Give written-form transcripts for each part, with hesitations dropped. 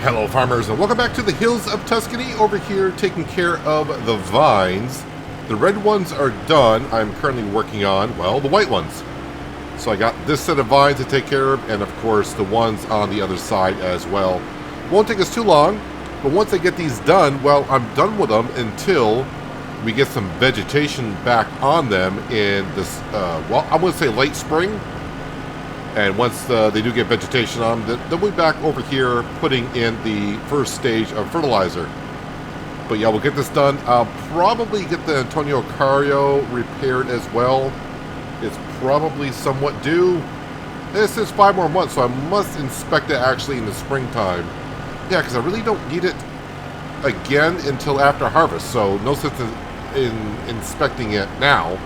Hello farmers and welcome back to the hills of Tuscany. Over here taking care of the vines. The red ones are done. I'm currently working on, well, the white ones. So I got this set of vines to take care of, and of course the ones on the other side as well. Won't take us too long, but once I get these done, well, I'm done with them until we get some vegetation back on them in this, well, I'm going to say late spring. And once they do get vegetation on them, then we'll be back over here putting in the first stage of fertilizer. But yeah, we'll get this done. I'll probably get the Antonio Cario repaired as well. It's probably somewhat due. This is 5 more months, so I must inspect it actually in the springtime. Yeah, because I really don't need it again until after harvest, so no sense in inspecting it now.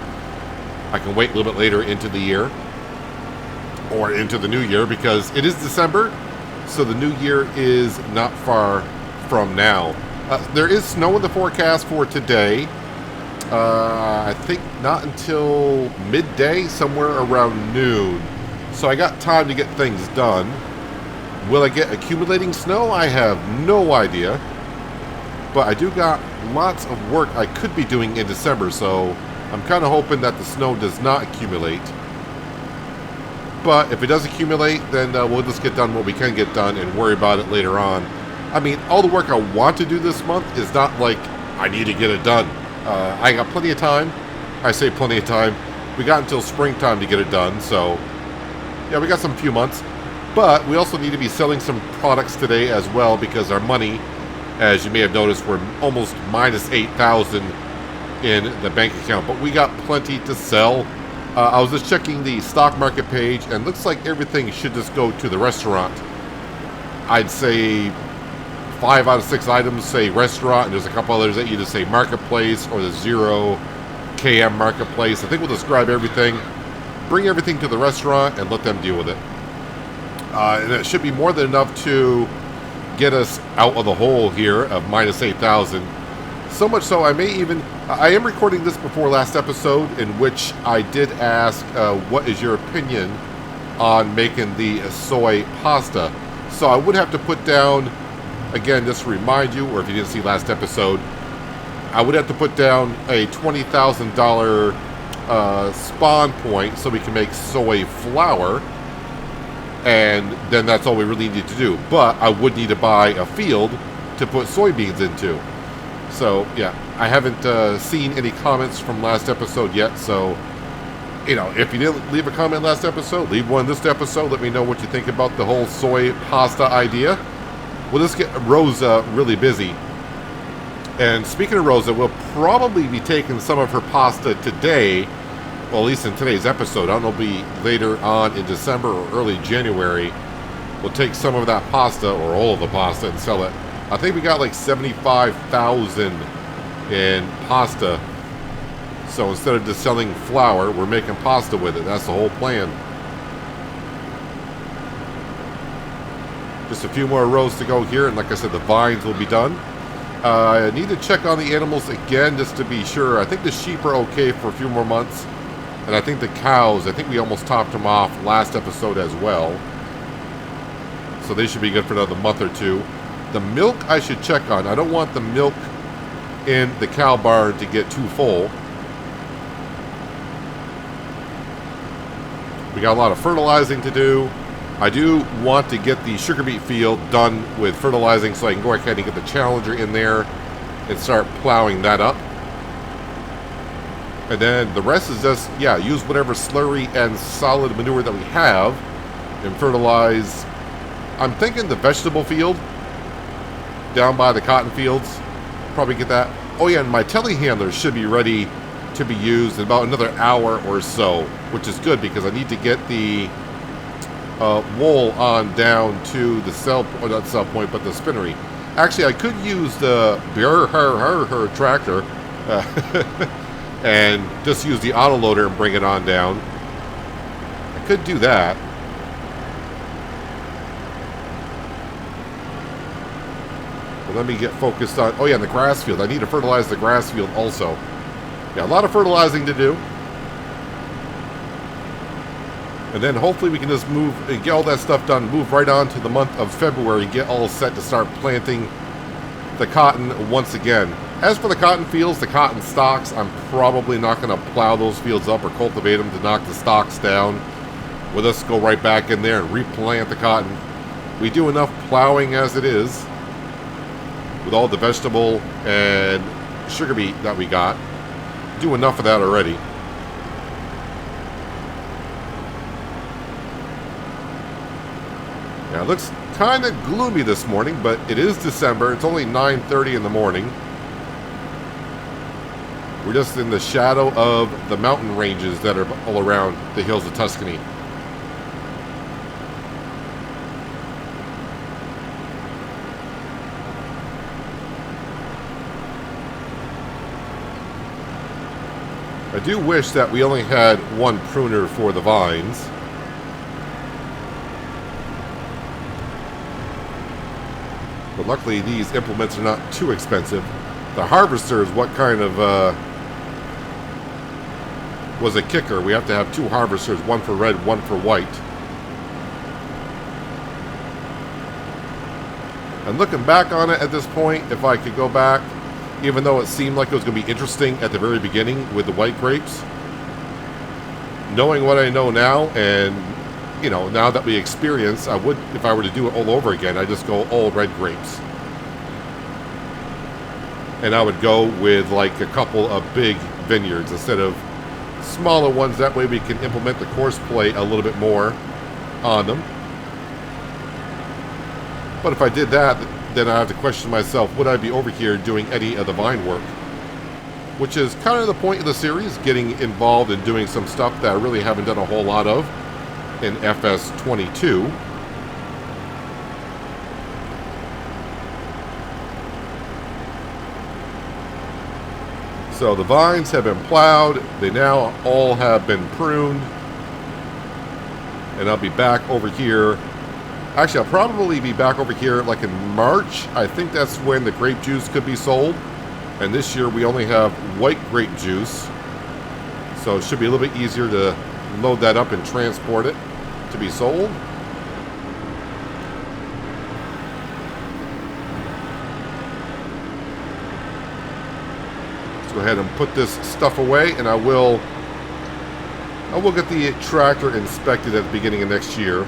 I can wait a little bit later into the year. Or into the new year, because it is December, so the new year is not far from now. There is snow in the forecast for today. I think not until midday, somewhere around noon. So I got time to get things done. Will I get accumulating snow? I have no idea. But I do got lots of work I could be doing in December, so I'm kind of hoping that the snow does not accumulate. But if it does accumulate, then we'll just get done what we can get done and worry about it later on. I mean, all the work I want to do this month is not like I need to get it done. I got plenty of time. I say plenty of time. We got until springtime to get it done, so yeah, we got some few months. But we also need to be selling some products today as well, because our money, as you may have noticed, we're almost minus 8,000 in the bank account. But we got plenty to sell. I was just checking the stock market page, and looks like everything should just go to the restaurant. I'd say 5 out of 6 items say restaurant, and there's a couple others that either say marketplace or the 0KM marketplace. I think we'll describe everything, bring everything to the restaurant, and let them deal with it. And it should be more than enough to get us out of the hole here of minus 8,000. So much so, I am recording this before last episode, in which I did ask, what is your opinion on making the soy pasta? So I would have to put down, again, just to remind you, or if you didn't see last episode, I would have to put down a $20,000 spawn point so we can make soy flour, and then that's all we really need to do. But I would need to buy a field to put soybeans into. So, yeah, I haven't seen any comments from last episode yet, so, you know, if you didn't leave a comment last episode, leave one this episode. Let me know what you think about the whole soy pasta idea. We'll just get Rosa really busy. And speaking of Rosa, we'll probably be taking some of her pasta today, well, at least in today's episode. I don't know, it'll be later on in December or early January. We'll take some of that pasta, or all of the pasta, and sell it. I think we got like 75,000 in pasta. So instead of just selling flour, we're making pasta with it. That's the whole plan. Just a few more rows to go here, and like I said, the vines will be done. I need to check on the animals again just to be sure. I think the sheep are okay for a few more months. And I think the cows, I think we almost topped them off last episode as well. So they should be good for another month or two. The milk I should check on. I don't want the milk in the cow barn to get too full. We got a lot of fertilizing to do. I do want to get the sugar beet field done with fertilizing so I can go ahead and get the Challenger in there and start plowing that up. And then the rest is just, yeah, use whatever slurry and solid manure that we have and fertilize. I'm thinking the vegetable field down by the cotton fields. Probably get that. Oh yeah, and my telehandler should be ready to be used in about another hour or so, which is good because I need to get the wool on down to the or not cell point, but the spinnery. Actually, I could use the tractor and just use the autoloader and bring it on down. I could do that. But let me get focused on, oh yeah, the grass field. I need to fertilize the grass field also. Yeah, a lot of fertilizing to do. And then hopefully we can just move, get all that stuff done, move right on to the month of February, get all set to start planting the cotton once again. As for the cotton fields, the cotton stalks, I'm probably not going to plow those fields up or cultivate them to knock the stalks down. We'll just go right back in there and replant the cotton. We do enough plowing as it is with all the vegetable and sugar beet that we got. Do enough of that already. Yeah, it looks kind of gloomy this morning, but it is December. It's only 9:30 in the morning. We're just in the shadow of the mountain ranges that are all around the hills of Tuscany. I do wish that we only had one pruner for the vines. But luckily these implements are not too expensive. The harvester is what kind of was a kicker. We have to have two harvesters, one for red, one for white. And looking back on it at this point, if I could go back, even though it seemed like it was going to be interesting at the very beginning with the white grapes, knowing what I know now, and you know, now that we experience, I would, if I were to do it all over again, I'd just go all red grapes. And I would go with like a couple of big vineyards instead of smaller ones. That way we can implement the course play a little bit more on them. But if I did that, then I have to question myself, would I be over here doing any of the vine work? Which is kind of the point of the series, getting involved in doing some stuff that I really haven't done a whole lot of in FS22. So the vines have been plowed. They now all have been pruned. And I'll be back over here. Actually, I'll probably be back over here like in March. I think that's when the grape juice could be sold. And this year we only have white grape juice. So it should be a little bit easier to load that up and transport it to be sold. Let's go ahead and put this stuff away, and I will get the tractor inspected at the beginning of next year.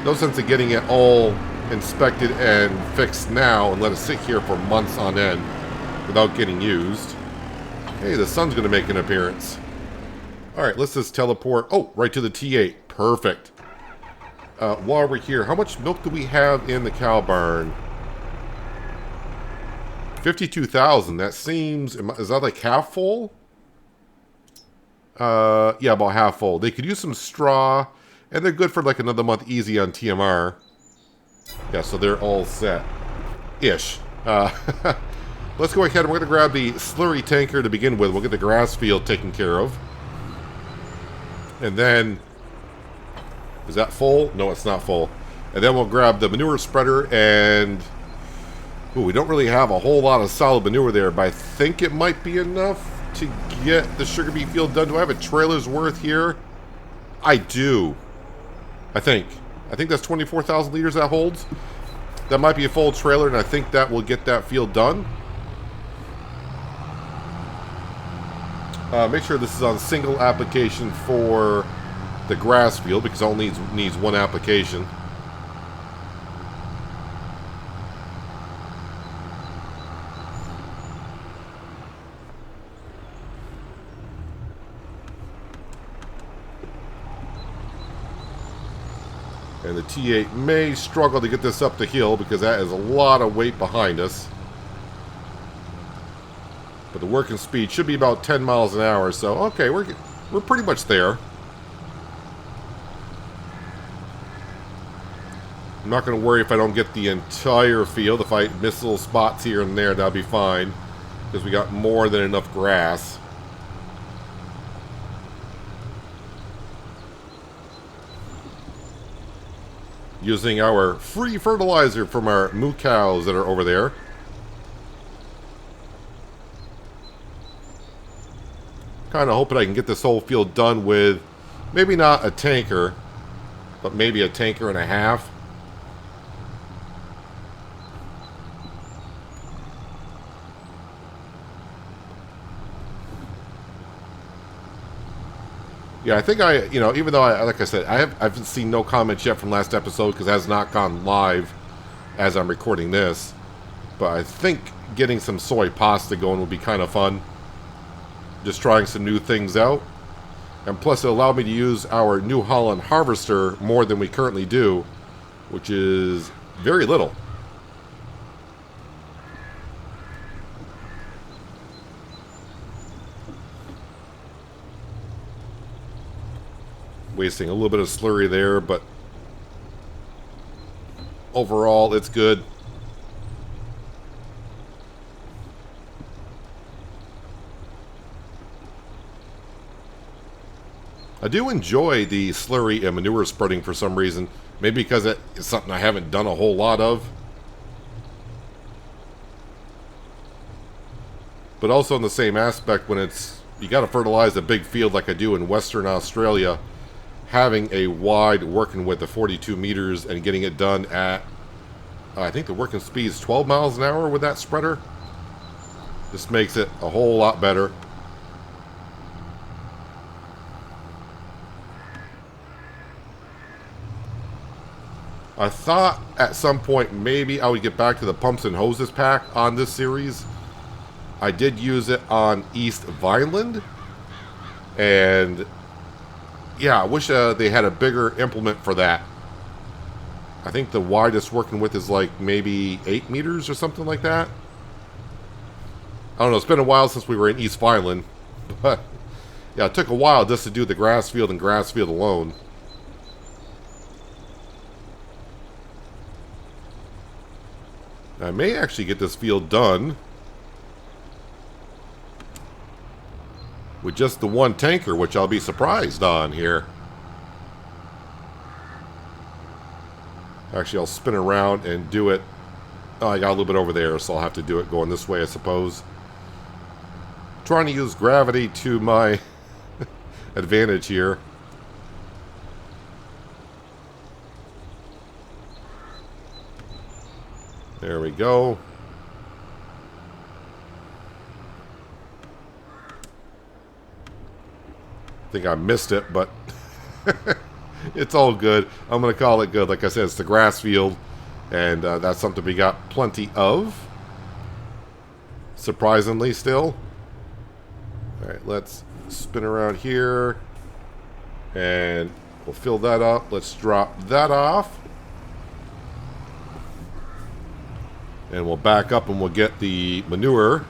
No sense in getting it all inspected and fixed now and let it sit here for months on end without getting used. Hey, the sun's going to make an appearance. Alright, let's just teleport. Oh, right to the T8. Perfect. While we're here, how much milk do we have in the cow barn? 52,000. That seems... Is that like half full? Yeah, about half full. They could use some straw, and they're good for like another month easy on TMR. Yeah, so they're all set. Ish. Let's go ahead and we're going to grab the slurry tanker to begin with. We'll get the grass field taken care of. And then... Is that full? No, it's not full. And then we'll grab the manure spreader and... Ooh, we don't really have a whole lot of solid manure there, but I think it might be enough to get the sugar beet field done. Do I have a trailer's worth here? I do. I think that's 24,000 liters that holds. That might be a full trailer, and I think that will get that field done. Make sure this is on single application for the grass field, because it only needs one application. And the T8 may struggle to get this up the hill because that is a lot of weight behind us. But the working speed should be about 10 miles an hour, so okay, we're pretty much there. I'm not going to worry if I don't get the entire field. If I miss little spots here and there, that'll be fine, because we got more than enough grass. Using our free fertilizer from our moo cows that are over there. Kind of hoping I can get this whole field done with Maybe not a tanker, but maybe a tanker and a half. Yeah, I think even though like I said, I haven't seen no comments yet from last episode because it has not gone live as I'm recording this. But I think getting some soy pasta going would be kind of fun. Just trying some new things out. And plus it allowed me to use our New Holland harvester more than we currently do, which is very little. Wasting a little bit of slurry there, but overall it's good. I do enjoy the slurry and manure spreading for some reason. Maybe because it's something I haven't done a whole lot of. But also in the same aspect, when you got to fertilize a big field like I do in Western Australia, having a wide working width of 42 meters and getting it done at, I think the working speed is 12 miles an hour with that spreader. This makes it a whole lot better. I thought at some point maybe I would get back to the pumps and hoses pack on this series. I did use it on East Vineland. And yeah, I wish they had a bigger implement for that. I think the widest working width is like maybe 8 meters or something like that. I don't know, it's been a while since we were in East Vineland. But yeah, it took a while just to do the grass field and grass field alone. I may actually get this field done with just the one tanker, which I'll be surprised on here. Actually, I'll spin around and do it. Oh, I got a little bit over there, so I'll have to do it going this way, I suppose. Trying to use gravity to my advantage here. There we go. I think I missed it, but it's all good. I'm going to call it good. Like I said, it's the grass field, and that's something we got plenty of. Surprisingly still. Alright, let's spin around here, and we'll fill that up. Let's drop that off. And we'll back up and we'll get the manure.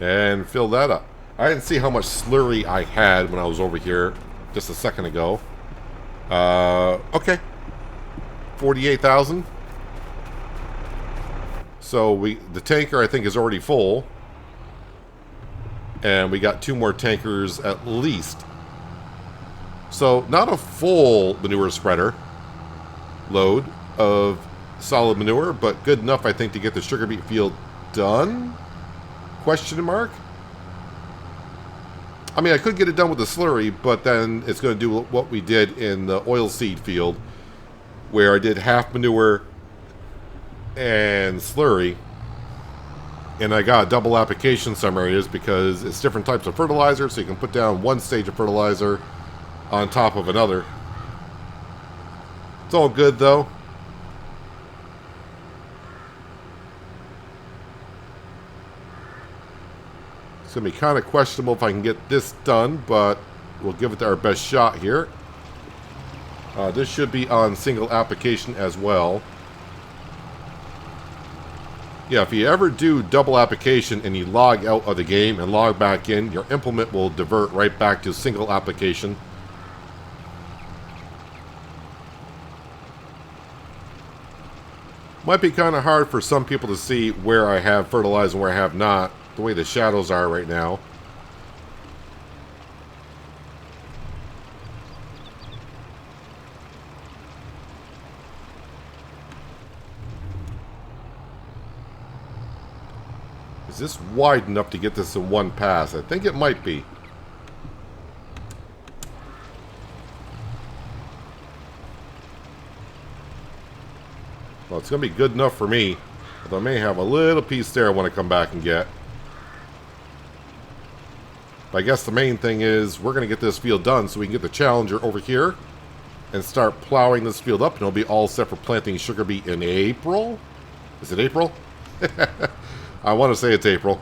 And fill that up. I didn't see how much slurry I had when I was over here just a second ago. Okay. 48,000. So the tanker I think is already full. And we got 2 more tankers at least. So, not a full manure spreader load of solid manure, but good enough, I think, to get the sugar beet field done? Question mark? I mean, I could get it done with the slurry, but then it's going to do what we did in the oilseed field, where I did half manure and slurry, and I got a double application in some areas because it's different types of fertilizer, so you can put down one stage of fertilizer on top of another. It's all good though. It's gonna be kind of questionable if I can get this done, but we'll give it our best shot here. This should be on single application as well. Yeah, if you ever do double application and you log out of the game and log back in, your implement will divert right back to single application. Might be kind of hard for some people to see where I have fertilized and where I have not, the way the shadows are right now. Is this wide enough to get this in one pass? I think it might be. Well, it's going to be good enough for me. Although I may have a little piece there I want to come back and get. But I guess the main thing is we're going to get this field done so we can get the Challenger over here and start plowing this field up, and it'll be all set for planting sugar beet in April. Is it April? I want to say it's April.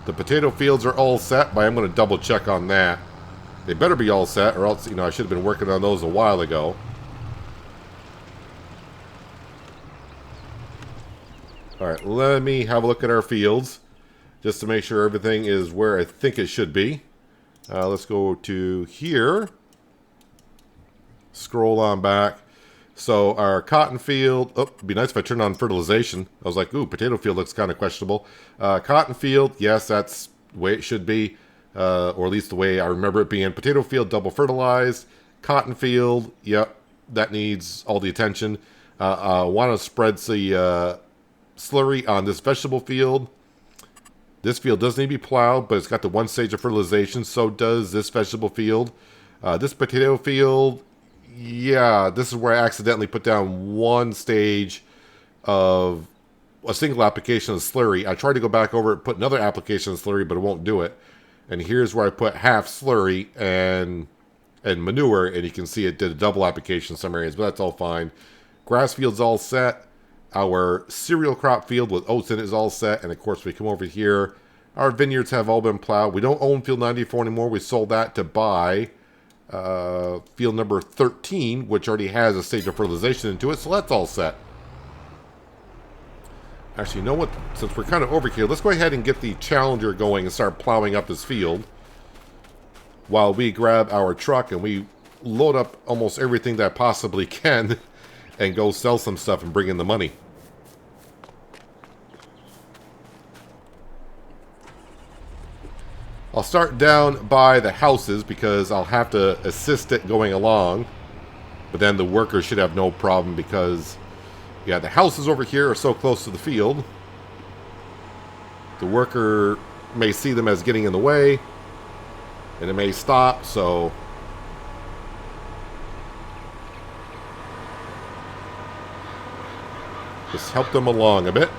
The potato fields are all set, but I'm going to double check on that. They better be all set, or else, you know, I should have been working on those a while ago. Alright, let me have a look at our fields, just to make sure everything is where I think it should be. Let's go to here. Scroll on back. So our cotton field, oh, it'd be nice if I turned on fertilization. I was like, ooh, potato field looks kind of questionable. Cotton field, yes, that's the way it should be. Or at least the way I remember it being. Potato field, double fertilized. Cotton field, yep, that needs all the attention. I want to spread the slurry on this vegetable field. This field does need to be plowed, but it's got the one stage of fertilization, so does this vegetable field. This potato field, yeah, this is where I accidentally put down one stage of a single application of slurry. I tried to go back over it, put another application of slurry, but it won't do it. And here's where I put half slurry and manure, and you can see it did a double application in some areas, but that's all fine. Grass field's all set. Our cereal crop field with oats in it is all set, and of course we come over here. Our vineyards have all been plowed. We don't own field 94 anymore. We sold that to buy field number 13, which already has a stage of fertilization into it, so that's all set. Actually, you know what? Since we're kind of over here, let's go ahead and get the Challenger going and start plowing up this field while we grab our truck and we load up almost everything that I possibly can and go sell some stuff and bring in the money. I'll start down by the houses because I'll have to assist it going along, but then the workers should have no problem because, yeah, the houses over here are so close to the field. The worker may see them as getting in the way, and it may stop, so just help them along a bit.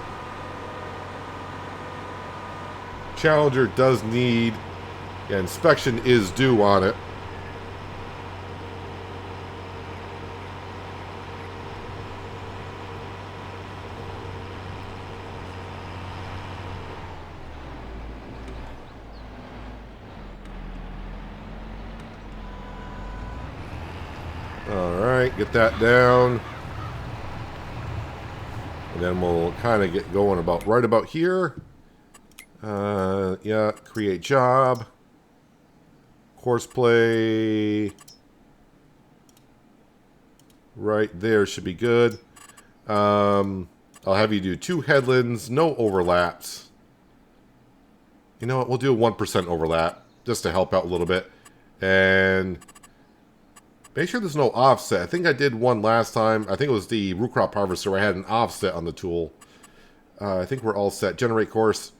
Challenger does need, yeah, inspection is due on it. Alright, get that down. And then we'll kind of get going about right about here. Yeah, create job. Course play. Right there should be good. I'll have you do 2 headlands, no overlaps. You know what, we'll do a 1% overlap, just to help out a little bit. And make sure there's no offset. I think I did one last time. I think it was the root crop harvester where I had an offset on the tool. I think we're all set. Generate course.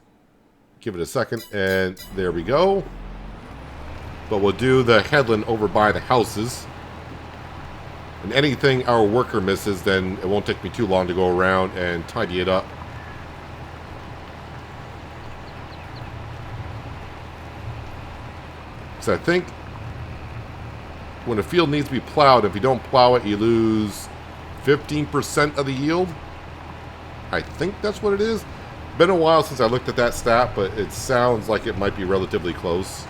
Give it a second, and there we go. But we'll do the headland over by the houses. And anything our worker misses, then it won't take me too long to go around and tidy it up. So I think when a field needs to be plowed, if you don't plow it, you lose 15% of the yield. I think that's what it is. Been a while since I looked at that stat, but it sounds like it might be relatively close.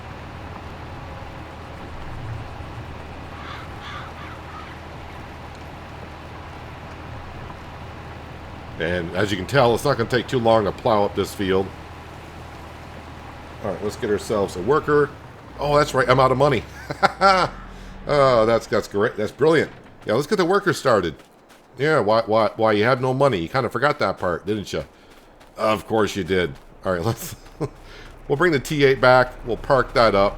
And as you can tell, it's not going to take too long to plow up this field. Alright, let's get ourselves a worker. Oh, that's right, I'm out of money. Oh, that's great. That's brilliant. Yeah, let's get the worker started. Yeah, why you have no money? You kind of forgot that part, didn't you? Of course you did. All right, let's. We'll bring the T8 back. We'll park that up.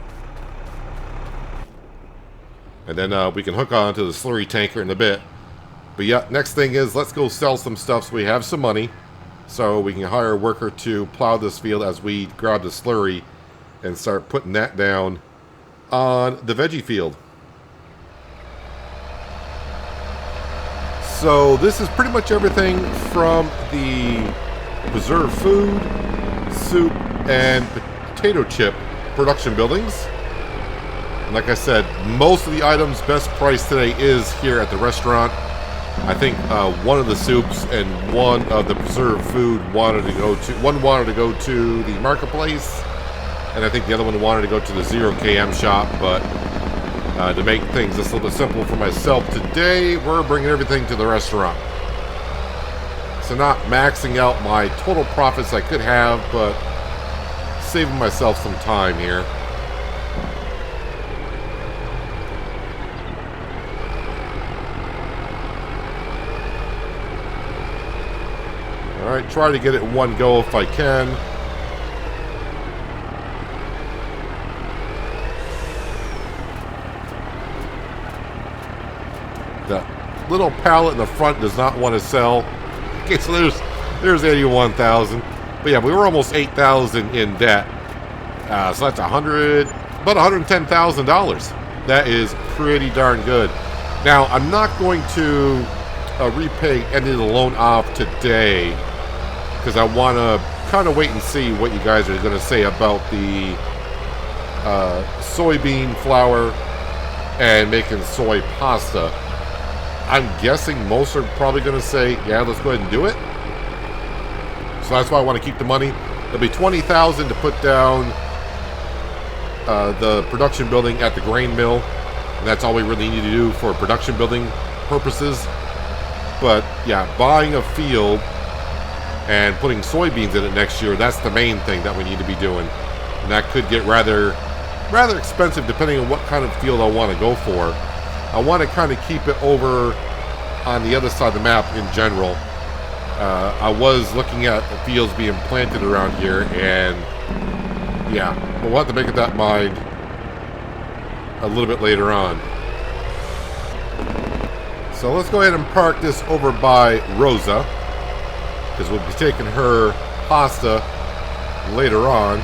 And then we can hook on to the slurry tanker in a bit. But yeah, next thing is let's go sell some stuff so we have some money. So we can hire a worker to plow this field as we grab the slurry and start putting that down on the veggie field. So this is pretty much everything from the preserved food, soup, and potato chip production buildings. And like I said, most of the items best price today is here at the restaurant. I think one of the soups and one of the preserved food wanted to go to the marketplace, and I think the other one wanted to go to the 0KM shop. But to make things just a little bit simple for myself today, we're bringing everything to the restaurant. So not maxing out my total profits I could have, but saving myself some time here. Alright, try to get it in one go if I can. That little pallet in the front does not want to sell. Okay, so there's 81,000. But yeah, we were almost 8,000 in debt. So that's about $110,000. That is pretty darn good. Now, I'm not going to repay any of the loan off today, because I want to kind of wait and see what you guys are going to say about the soybean flour and making soy pasta. I'm guessing most are probably going to say, yeah, let's go ahead and do it. So that's why I want to keep the money. There'll be $20,000 to put down the production building at the grain mill. And that's all we really need to do for production building purposes. But yeah, buying a field and putting soybeans in it next year, that's the main thing that we need to be doing. And that could get rather expensive depending on what kind of field I want to go for. I want to kind of keep it over on the other side of the map in general. I was looking at the fields being planted around here, and yeah, we'll have to make up that mind a little bit later on. So let's go ahead and park this over by Rosa, because we'll be taking her pasta later on.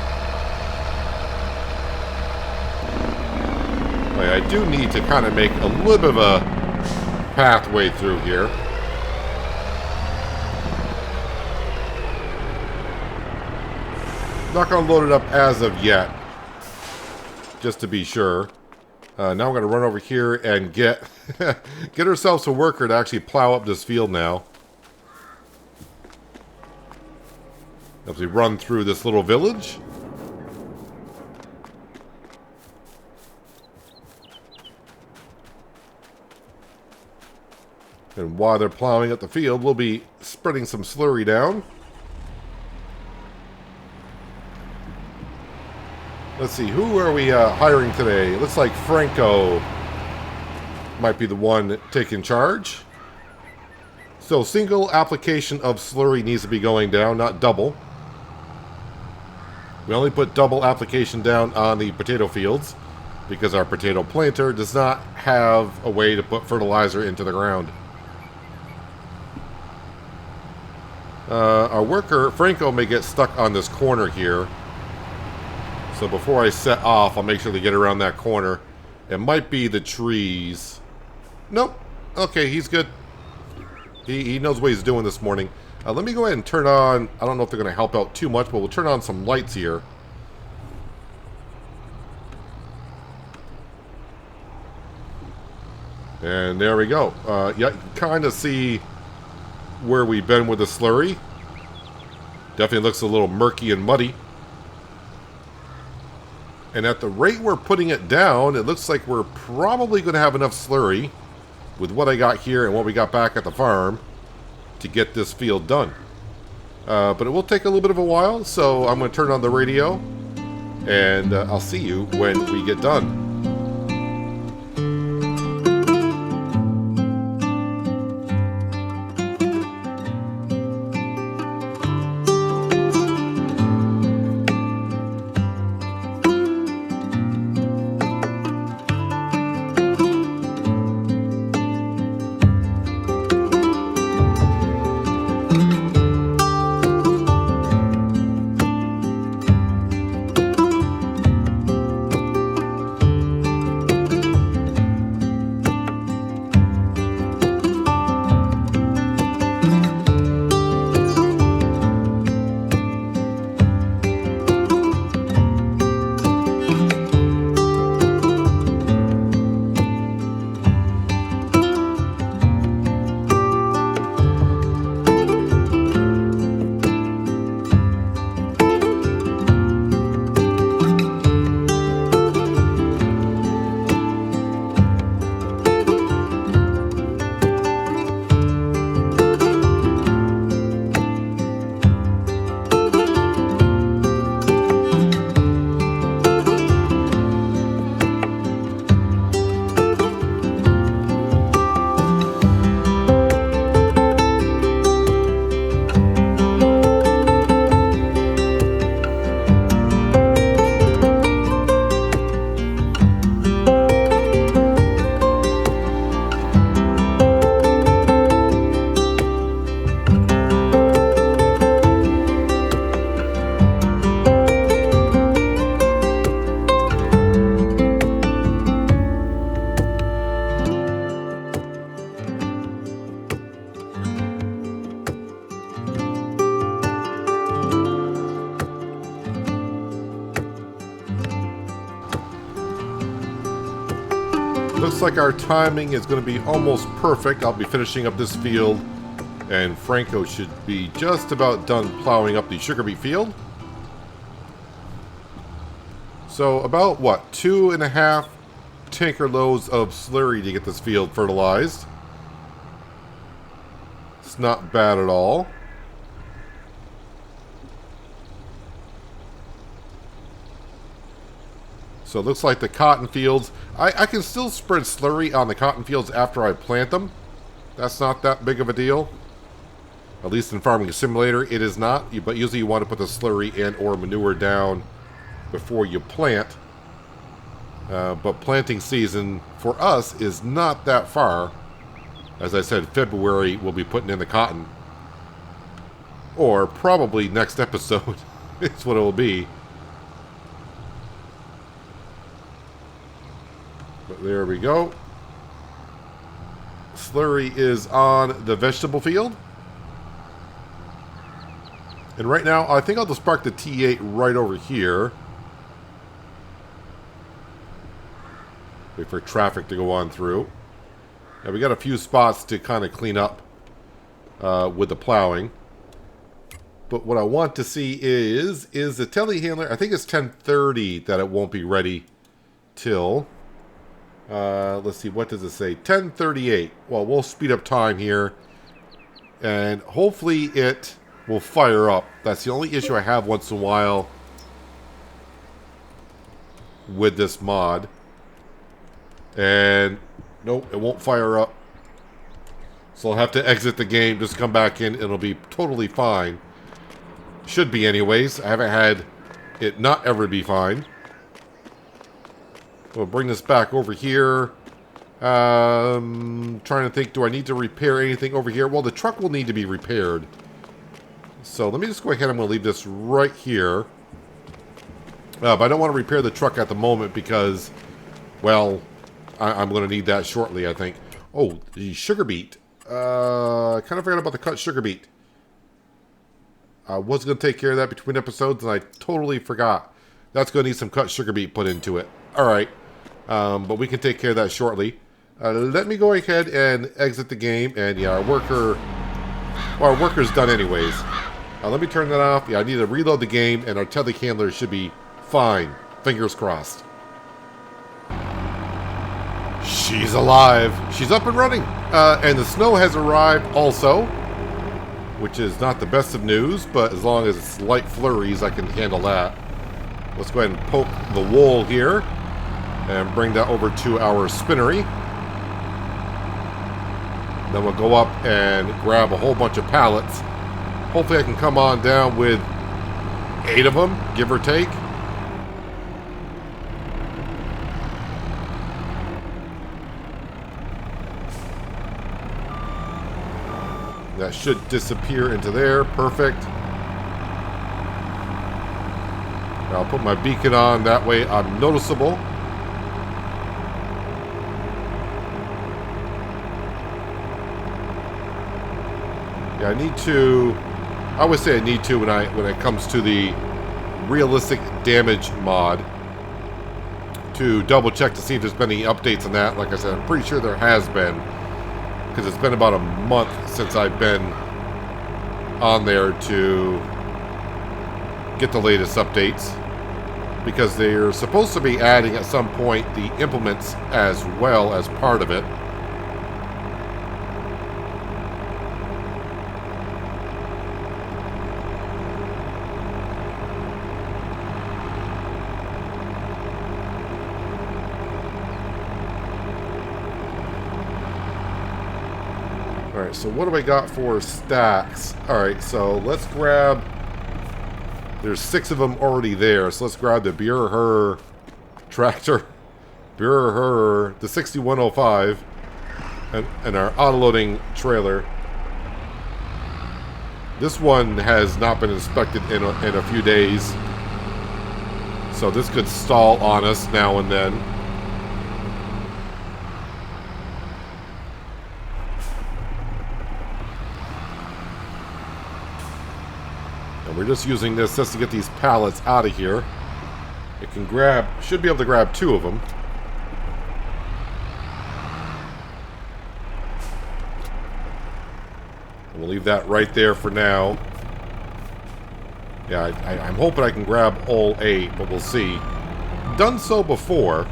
I do need to kind of make a little bit of a pathway through here. Not going to load it up as of yet, just to be sure. Now I'm going to run over here and get ourselves a worker to actually plow up this field now. As we run through this little village. And while they're plowing up the field, we'll be spreading some slurry down. Let's see, who are we hiring today? It looks like Franco might be the one taking charge. So single application of slurry needs to be going down, not double. We only put double application down on the potato fields because our potato planter does not have a way to put fertilizer into the ground. Our worker, Franco, may get stuck on this corner here. So before I set off, I'll make sure to get around that corner. It might be the trees. Nope. Okay, he's good. He knows what he's doing this morning. Let me go ahead and turn on... I don't know if they're going to help out too much, but we'll turn on some lights here. And there we go. Yeah, you can kind of see where we've been with the slurry. Definitely looks a little murky and muddy. And at the rate we're putting it down, it looks like we're probably going to have enough slurry with what I got here and what we got back at the farm to get this field done. But it will take a little bit of a while, so I'm going to turn on the radio, and I'll see you when we get done. looks like our timing is going to be almost perfect. I'll be finishing up this field, and Franco should be just about done plowing up the sugar beet field. So about, what, 2.5 tanker loads of slurry to get this field fertilized. It's not bad at all. So it looks like the cotton fields, I can still spread slurry on the cotton fields after I plant them. That's not that big of a deal. At least in Farming Simulator, it is not. But usually you want to put the slurry and or manure down before you plant. But planting season for us is not that far. As I said, February we'll be putting in the cotton. Or probably next episode is what it will be. But there we go. Slurry is on the vegetable field. And right now, I think I'll just park the T8 right over here. Wait for traffic to go on through. Now we got a few spots to kind of clean up with the plowing. But what I want to see is the telehandler. I think it's 10:30 that it won't be ready till... let's see, what does it say? 10:38. Well, we'll speed up time here. And hopefully it will fire up. That's the only issue I have once in a while with this mod. And nope, it won't fire up. So I'll have to exit the game, just come back in, and it'll be totally fine. Should be anyways. I haven't had it not ever be fine. We'll bring this back over here. Trying to think, do I need to repair anything over here? Well, the truck will need to be repaired. So let me just go ahead. I'm going to leave this right here. But I don't want to repair the truck at the moment because, well, I'm going to need that shortly, I think. Oh, the sugar beet. I kind of forgot about the cut sugar beet. I was going to take care of that between episodes, and I totally forgot. That's going to need some cut sugar beet put into it. All right. But we can take care of that shortly. Let me go ahead and exit the game. And yeah, our worker's done anyways. Let me turn that off. Yeah, I need to reload the game, and our telehandler should be fine. Fingers crossed. She's alive. She's up and running. And the snow has arrived also, which is not the best of news, but as long as it's light flurries, I can handle that. Let's go ahead and poke the wool here and bring that over to our spinnery. Then we'll go up and grab a whole bunch of pallets. Hopefully I can come on down with 8 of them, give or take. That should disappear into there. Perfect. I'll put my beacon on. That way I'm noticeable. Yeah, I need to... I always say I need to when it comes to the realistic damage mod to double check to see if there's been any updates on that. Like I said, I'm pretty sure there has been, because it's been about a month since I've been on there to get the latest updates, because they're supposed to be adding at some point the implements as well as part of it. Alright, so what do I got for stacks? Alright, so let's grab... There's 6 of them already there, so let's grab the Bureau tractor. Bureau, the 6105, and our auto-loading trailer. This one has not been inspected in a few days, so this could stall on us now and then. We're just using this just to get these pallets out of here. It can grab, should be able to grab 2 of them. we'll leave that right there for now. Yeah, I'm hoping I can grab all 8, but we'll see. Done so before.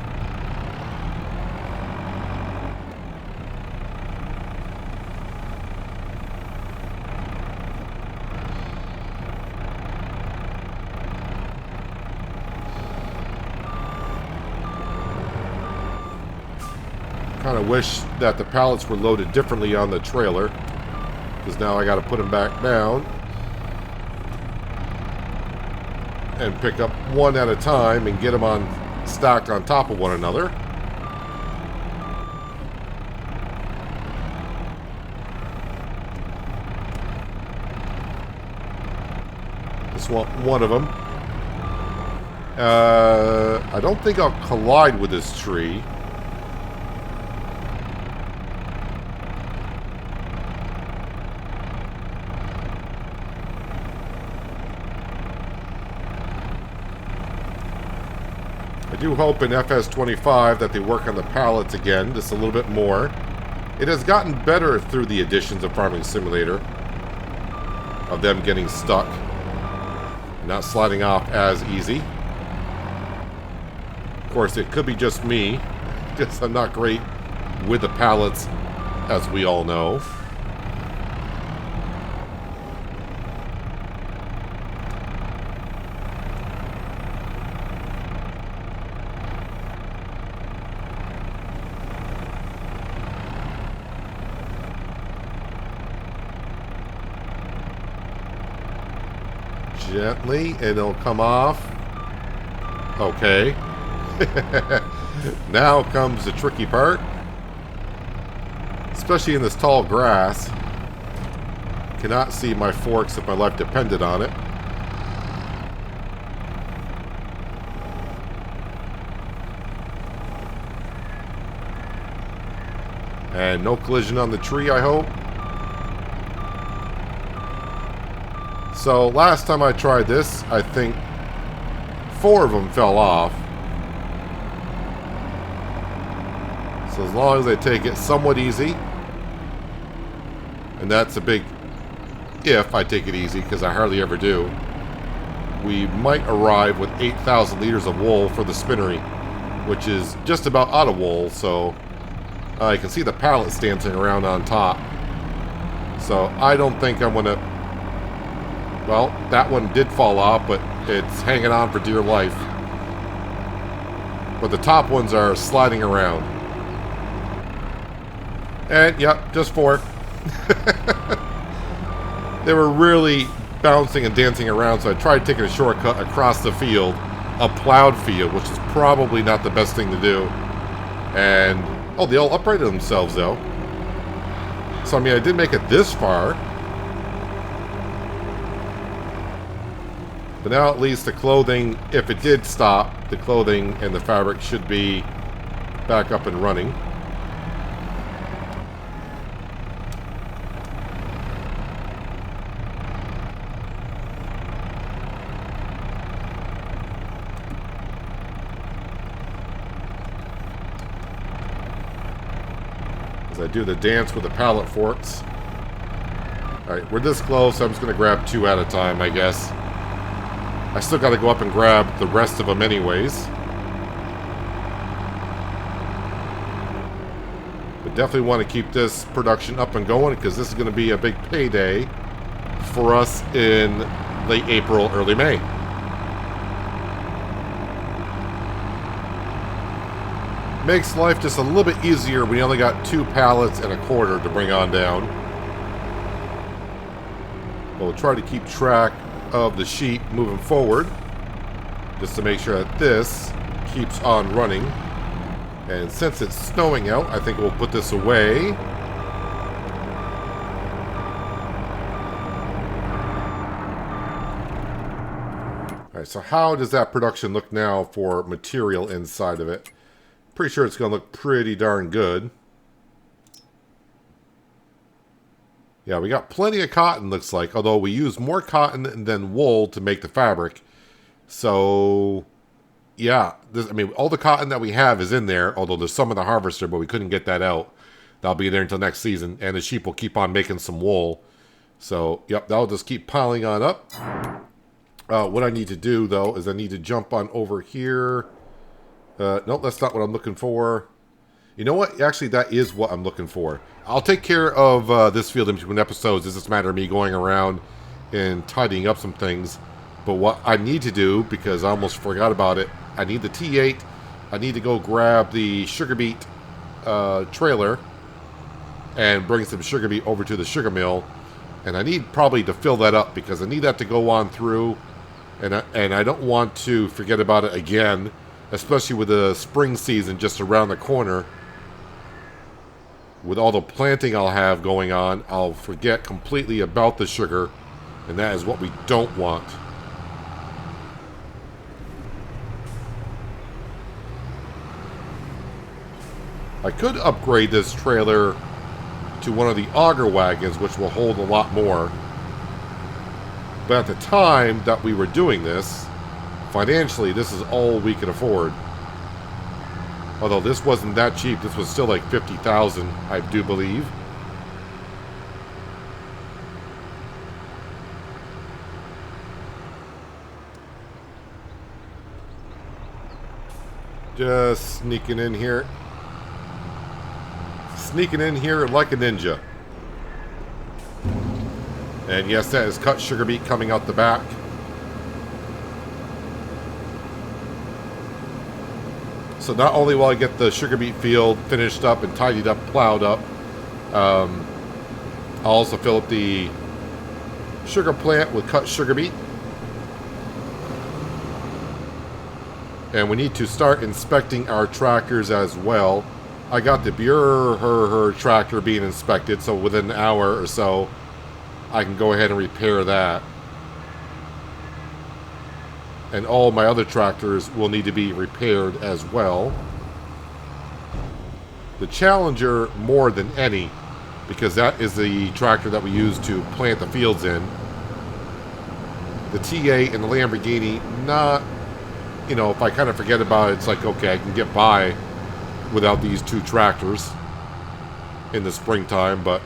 Kind of wish that the pallets were loaded differently on the trailer, because now I got to put them back down and pick up one at a time and get them on stacked on top of one another. Just want one of them. I don't think I'll collide with this tree. I do hope in FS25 that they work on the pallets again, just a little bit more. It has gotten better through the additions of Farming Simulator, of them getting stuck, not sliding off as easy. Of course, it could be just me, because I'm not great with the pallets, as we all know. Gently, and it'll come off. Okay. Now comes the tricky part. Especially in this tall grass. Cannot see my forks if my life depended on it. And no collision on the tree, I hope. So last time I tried this, I think 4 of them fell off. So as long as I take it somewhat easy, and that's a big if I take it easy, because I hardly ever do, we might arrive with 8,000 liters of wool for the spinnery, which is just about out of wool, so I can see the pallets dancing around on top. So I don't think I'm going to... Well, that one did fall off, but it's hanging on for dear life. But the top ones are sliding around. And, yep, just 4. They were really bouncing and dancing around, so I tried taking a shortcut across the field, a plowed field, which is probably not the best thing to do. And, oh, they all uprighted themselves, though. So, I mean, I did make it this far. But now at least the clothing, if it did stop, the clothing and the fabric should be back up and running. As I do the dance with the pallet forks. Alright, we're this close, so I'm just going to grab 2 at a time, I guess. I still got to go up and grab the rest of them anyways. But definitely want to keep this production up and going, because this is going to be a big payday for us in late April, early May. Makes life just a little bit easier when you only got 2 pallets and a quarter to bring on down. We'll try to keep track of the sheep moving forward, just to make sure that this keeps on running. And since it's snowing out, I think we'll put this away. Alright, so how does that production look now for material inside of it? Pretty sure it's going to look pretty darn good. Yeah, we got plenty of cotton, looks like. Although we use more cotton than wool to make the fabric. So, yeah. I mean, all the cotton that we have is in there. Although there's some in the harvester, but we couldn't get that out. That'll be there until next season. And the sheep will keep on making some wool. So, yep, that'll just keep piling on up. What I need to do, though, is I need to jump on over here. Nope, that's not what I'm looking for. You know what? Actually, that is what I'm looking for. I'll take care of this field in between episodes. It's just a matter of me going around and tidying up some things. But what I need to do, because I almost forgot about it, I need the T8. I need to go grab the sugar beet trailer and bring some sugar beet over to the sugar mill. And I need probably to fill that up because I need that to go on through. And I don't want to forget about it again, especially with the spring season just around the corner. With all the planting I'll have going on, I'll forget completely about the sugar. And that is what we don't want. I could upgrade this trailer to one of the auger wagons, which will hold a lot more. But at the time that we were doing this, financially, this is all we could afford. Although this wasn't that cheap. This was still like $50,000, I do believe. Just sneaking in here. Sneaking in here like a ninja. And yes, that is cut sugar beet coming out the back. So not only will I get the sugar beet field finished up and tidied up, plowed up, I'll also fill up the sugar plant with cut sugar beet. And we need to start inspecting our tractors as well. I got the Bureau tractor being inspected, so within an hour or so, I can go ahead and repair that. And all my other tractors will need to be repaired as well. The Challenger more than any, because that is the tractor that we use to plant the fields in. The T8 and the Lamborghini, not, you know, if I kind of forget about it, it's like, okay, I can get by without these two tractors in the springtime, but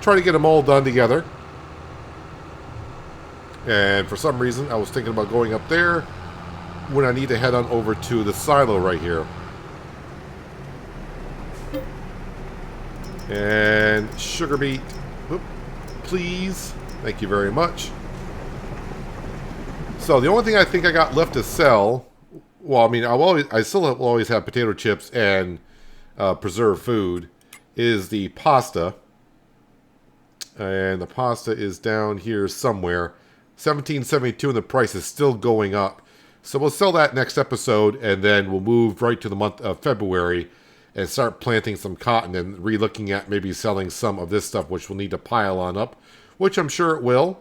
try to get them all done together. And for some reason, I was thinking about going up there when I need to head on over to the silo right here. And sugar beet, whoop, please. Thank you very much. So the only thing I think I got left to sell, well, I mean, I still will always have potato chips and preserved food, is the pasta. And the pasta is down here somewhere. $17.72 and the price is still going up. So we'll sell that next episode and then we'll move right to the month of February and start planting some cotton and re-looking at maybe selling some of this stuff, which will need to pile on up, which I'm sure it will.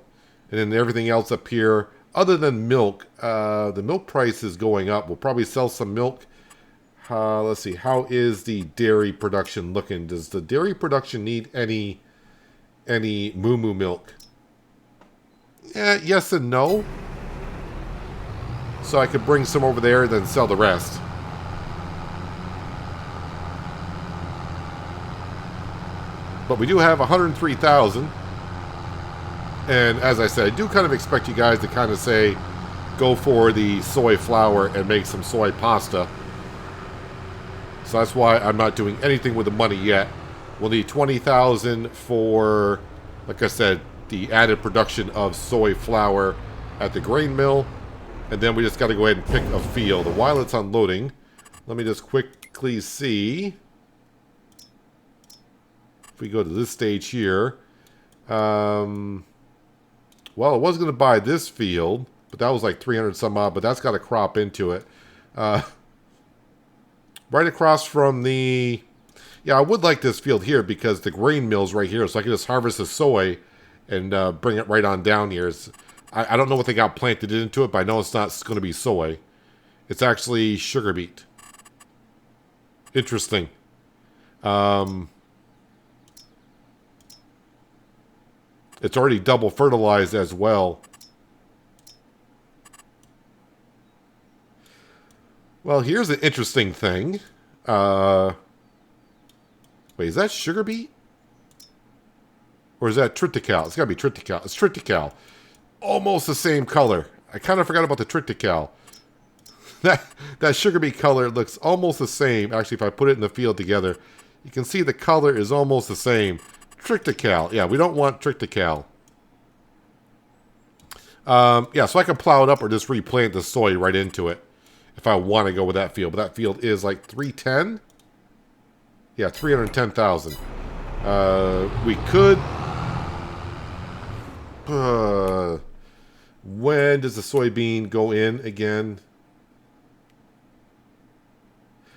And then everything else up here, other than milk, the milk price is going up. We'll probably sell some milk. Let's see, how is the dairy production looking? Does the dairy production need any moo milk? Yeah, yes and no. So I could bring some over there and then sell the rest. But we do have 103,000. And as I said, I do kind of expect you guys to kind of say, go for the soy flour and make some soy pasta. So that's why I'm not doing anything with the money yet. We'll need 20,000 for, like I said, the added production of soy flour at the grain mill. And then we just got to go ahead and pick a field. While it's unloading, let me just quickly see. If we go to this stage here. Well, I was going to buy this field, but that was like 300 some odd, but that's got a crop into it. Right across from the... Yeah, I would like this field here because the grain mill's right here, so I can just harvest the soy and bring it right on down here. I don't know what they got planted into it, but I know it's not going to be soy. It's actually sugar beet. Interesting. It's already double fertilized as well. Well, here's an interesting thing. Wait, is that sugar beet? Or is that triticale? It's got to be triticale. It's triticale. Almost the same color. I kind of forgot about the triticale. That sugar beet color looks almost the same. Actually, if I put it in the field together, you can see the color is almost the same. Triticale. Yeah, we don't want triticale. Yeah, so I can plow it up or just replant the soy right into it if I want to go with that field. But that field is like 310? Yeah, 310,000. We could... when does the soybean go in again?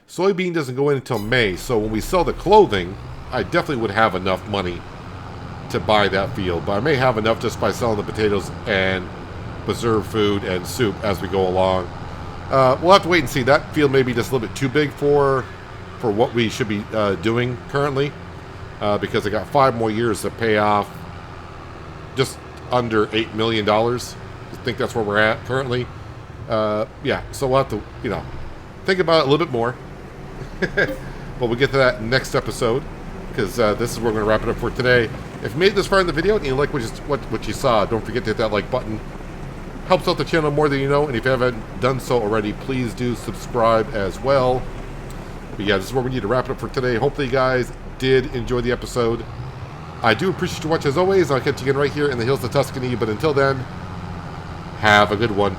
Soybean doesn't go in until May, so when we sell the clothing, I definitely would have enough money to buy that field. But I may have enough just by selling the potatoes and preserve food and soup as we go along. We'll have to wait and see. That field may be just a little bit too big for what we should be doing currently, because I got 5 more years to pay off just under $8 million. I think that's where we're at currently. Yeah, so we'll have to, think about it a little bit more. But we'll get to that next episode, because this is where we're going to wrap it up for today. If you made it this far in the video and you like what you saw, don't forget to hit that like button. Helps out the channel more than you know, and if you haven't done so already, please do subscribe as well. But yeah, this is where we need to wrap it up for today. Hopefully you guys did enjoy the episode. I do appreciate your watch as always. I'll catch you again right here in the hills of Tuscany. But until then, have a good one.